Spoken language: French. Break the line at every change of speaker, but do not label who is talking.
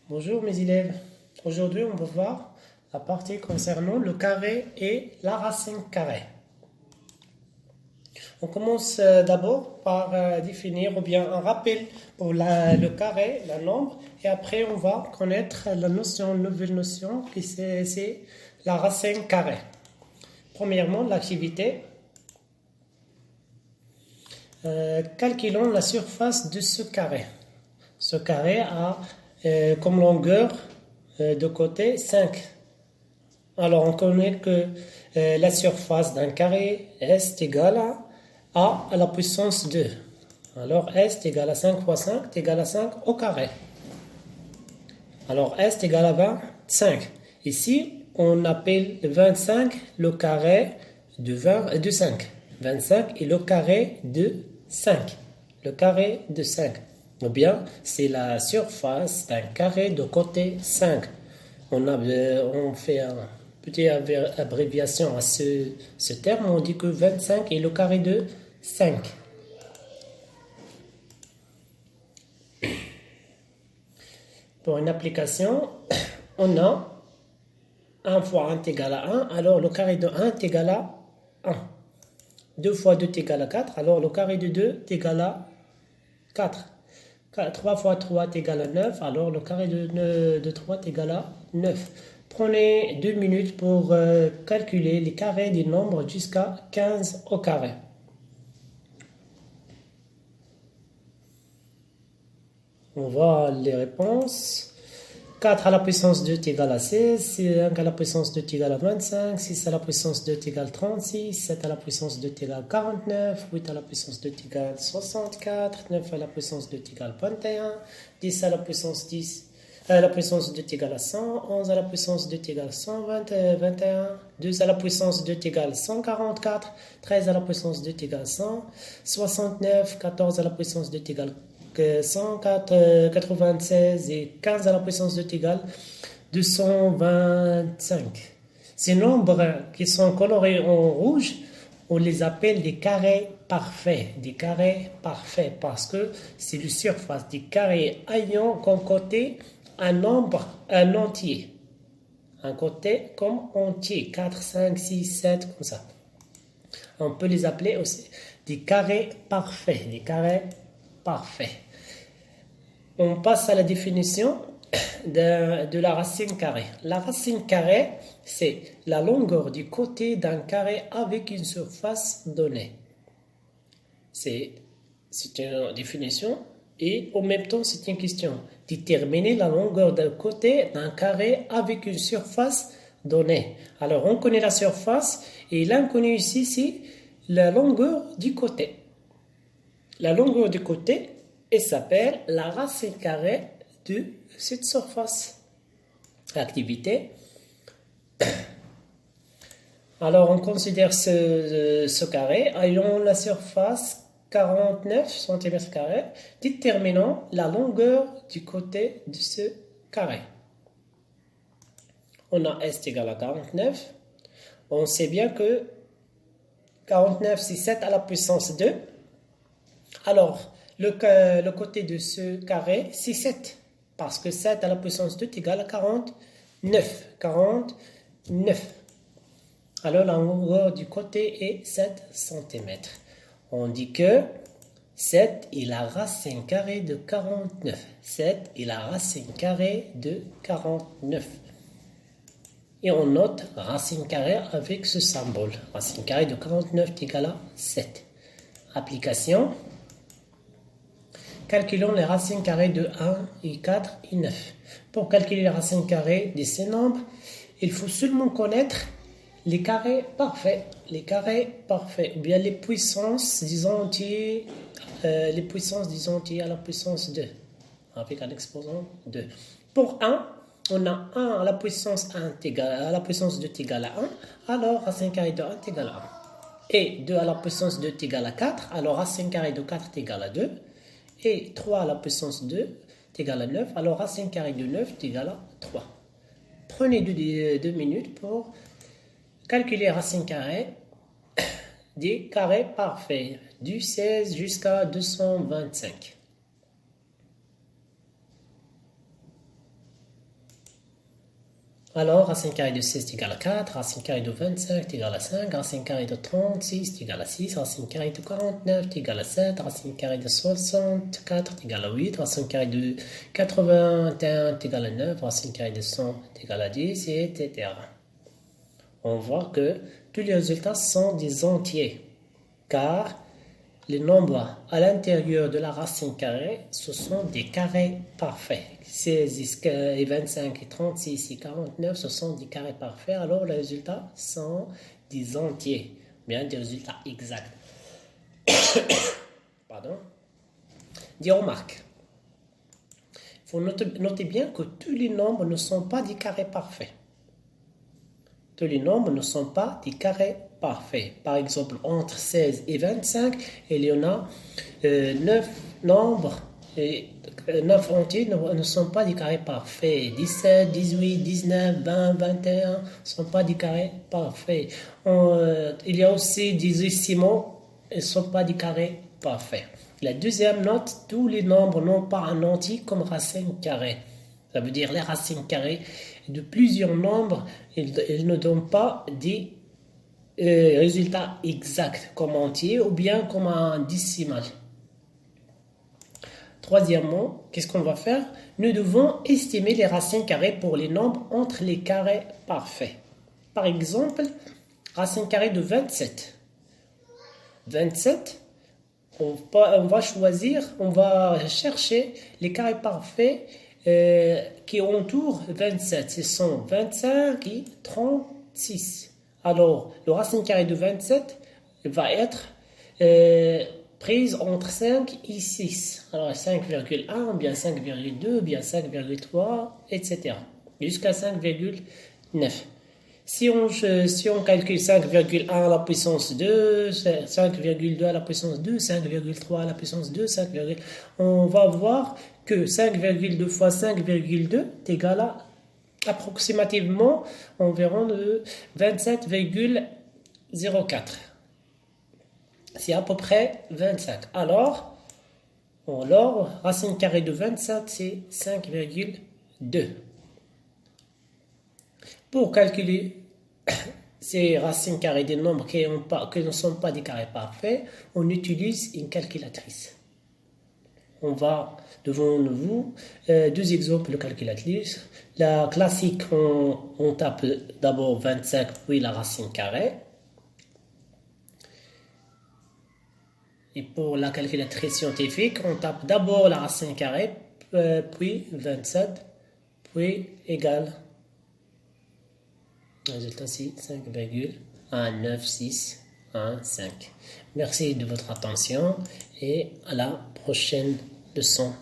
Bonjour mes élèves. Aujourd'hui, on va voir la partie concernant le carré et la racine carrée. On commence d'abord par définir ou bien un rappel pour le carré, le nombre, et après on va connaître la notion, une nouvelle notion qui c'est la racine carrée. Premièrement, l'activité. Calculons la surface de ce carré. Ce carré a comme longueur de côté 5. Alors on connaît que la surface d'un carré est égale à A à la puissance 2. Alors est égale à 5 fois 5 est égal à 5 au carré. Alors est égale à 25. Ici, on appelle 25 le carré de 5. 25 est le carré de 5. Le carré de 5. Ou bien, c'est la surface d'un carré de côté 5. On fait une petite abréviation à ce terme. On dit que 25 est le carré de 5. Pour une application, on a 1 fois 1 est égal à 1. Alors, le carré de 1 est égal à 1. 2 fois 2 est égal à 4. Alors, le carré de 2 est égal à 4. 3 fois 3 est égal à 9, alors le carré de 3 est égal à 9. Prenez 2 minutes pour calculer les carrés des nombres jusqu'à 15 au carré. On voit les réponses. 4 à la puissance 2 est égal à 16, 5 à la puissance 2 est égal à 25, 6 à la puissance 2 est égal à 36, 7 à la puissance 2 est égal à 49, 8 à la puissance 2 est égal à 64, 9 à la puissance 2 est égal à 21, 10 à la puissance 10, la puissance 2 est égal à 100, 11 à la puissance 2 est égal à 121, 12 à la puissance 2 est égal à 144, 13 à la puissance 2 est égal à 169, 14 à la puissance 2 est égal à 196 et 15 à la puissance 2 est égal à 225. Ces nombres qui sont colorés en rouge, on les appelle des carrés parfaits. Des carrés parfaits parce que c'est la surface des carrés ayant comme côté un nombre, un entier. Un côté comme entier, 4, 5, 6, 7, comme ça. On peut les appeler aussi des carrés parfaits. Des carrés parfaits. On passe à la définition de la racine carrée. La racine carrée, c'est la longueur du côté d'un carré avec une surface donnée. C'est une définition et en même temps c'est une question. Déterminer la longueur d'un côté d'un carré avec une surface donnée. Alors on connaît la surface et l'inconnu ici c'est la longueur du côté. La longueur du côté et s'appelle la racine carrée de cette surface. Activité. Alors, on considère ce carré ayant la surface 49 cm², déterminant la longueur du côté de ce carré. On a S égale à 49. On sait bien que 49, c'est 7 à la puissance 2. Alors, le côté de ce carré, c'est 7. Parce que 7 à la puissance 2 est égal à 49. 49. Alors, la longueur du côté est 7 cm. On dit que 7 est la racine carrée de 49. 7 est la racine carrée de 49. Et on note racine carrée avec ce symbole. Racine carrée de 49 est égal à 7. Application. Calculons les racines carrées de 1 et 4 et 9. Pour calculer les racines carrées de ces nombres, il faut seulement connaître les carrés parfaits. Les carrés parfaits, ou bien les puissances des entiers, à la puissance 2, avec un exposant 2. Pour 1, on a 1 à la puissance 1 à la puissance 2 est égal à 1, alors racine carrée de 1 est égal à 1. Et 2 à la puissance 2 est égal à 4, alors racine carrée de 4 est égal à 2. Et 3 à la puissance 2 est égal à 9, alors racine carrée de 9 est égal à 3. Prenez 2 minutes pour calculer racine carrée des carrés parfaits, du 16 jusqu'à 225. Alors, racine carrée de 16 est égal à 4, racine carrée de 25 est égal à 5, racine carrée de 36 est égal à 6, racine carrée de 49 est égal à 7, racine carrée de 64 est égal à 8, racine carrée de 81 est égal à 9, racine carrée de 100 est égal à 10, etc. On voit que tous les résultats sont des entiers, car les nombres à l'intérieur de la racine carrée, ce sont des carrés parfaits. 16 et 25 et 36 et 49, ce sont des carrés parfaits. Alors les résultats sont des entiers, bien des résultats exacts. Pardon. Des remarques. Il faut noter bien que tous les nombres ne sont pas des carrés parfaits. Tous les nombres ne sont pas des carrés parfaits. Par exemple, entre 16 et 25, il y en a 9 nombres, et 9 entiers ne sont pas des carrés parfaits. 17, 18, 19, 20, 21 ne sont pas des carrés parfaits. Il y a aussi des décimaux, ils ne sont pas des carrés parfaits. La deuxième note, tous les nombres n'ont pas un entier comme racine carrée. Ça veut dire les racines carrées de plusieurs nombres, ils ne donnent pas des résultats exacts comme entier ou bien comme un décimal. Troisièmement, qu'est-ce qu'on va faire? Nous devons estimer les racines carrées pour les nombres entre les carrés parfaits. Par exemple, racine carrée de 27. 27, on va chercher les carrés parfaits qui entourent 27. Ce sont 25 et 36. Alors, le racine carrée de 27 va être prise entre 5 et 6. Alors, 5,1, bien 5,2, bien 5,3, etc. Jusqu'à 5,9. Si on calcule 5,1 à la puissance 2, 5,2 à la puissance 2, 5,3 à la puissance 2, on va voir que 5,2 fois 5,2 est égal à approximativement environ de 27,04. C'est à peu près 25. Alors, racine carrée de 27, c'est 5,2. Pour calculer ces racines carrées des nombres qui ne sont pas des carrés parfaits, on utilise une calculatrice. On va devant vous deux exemples de calculatrice. La classique, on tape d'abord 25 puis la racine carrée. Et pour la calculatrice scientifique, on tape d'abord la racine carrée, puis 27, puis égale. Le résultat, c'est 5,1965. Merci de votre attention et à la prochaine leçon.